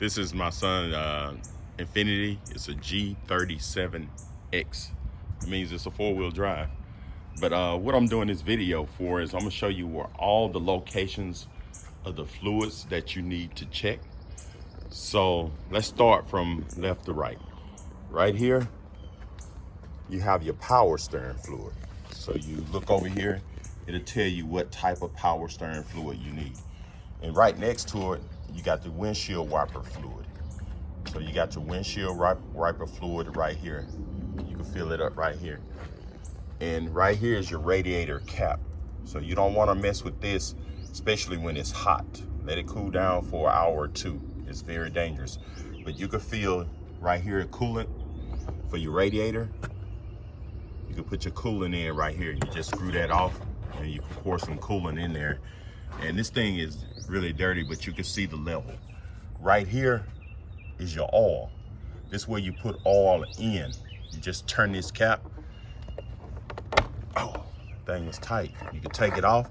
This is my son, Infiniti. It's a G37X. It means it's a 4-wheel drive. But what I'm doing this video for is I'm gonna show you where all the locations of the fluids that you need to check. So let's start from left to right. Right here, you have your power steering fluid. So you look over here, it'll tell you what type of power steering fluid you need. And right next to it, you got the windshield wiper fluid. So you got your windshield wiper fluid right here. You can fill it up right here. And right here is your radiator cap. So you don't want to mess with this, especially when it's hot. Let it cool down for an hour or two. It's very dangerous. But you can fill right here coolant for your radiator. You can put your coolant in right here. You just screw that off and you can pour some coolant in there. And this thing is really dirty, but you can see the level. Right here is your oil. This is where you put oil in. You just turn this cap. Oh, thing is tight. You can take it off.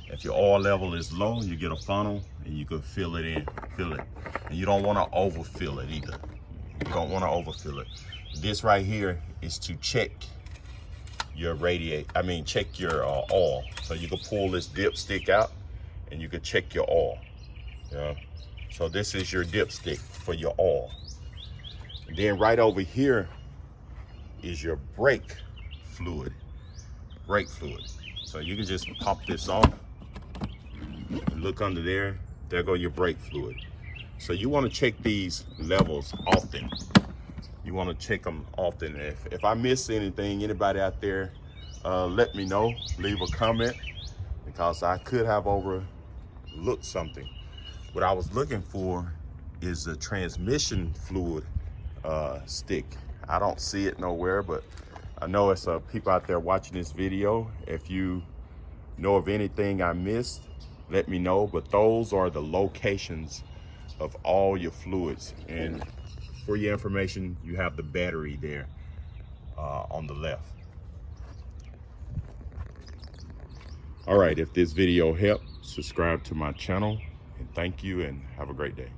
If your oil level is low, you get a funnel and you can fill it in, And you don't want to overfill it either. You don't want to overfill it. This right here is to check your check your oil. So you can pull this dipstick out and you can check your oil. Yeah. So this is your dipstick for your oil. And then right over here is your brake fluid. So you can just pop this off. Look under there. There go your brake fluid. So you want to check these levels often. You want to check them often. If I miss anything, anybody out there, let me know. Leave a comment because I could have overlooked something. What I was looking for is a transmission fluid stick. I don't see it nowhere, but I know it's people out there watching this video. If you know of anything I missed, let me know. But those are the locations of all your fluids. And for your information, you have the battery there on the left. All right, if this video helped, subscribe to my channel, and thank you and have a great day.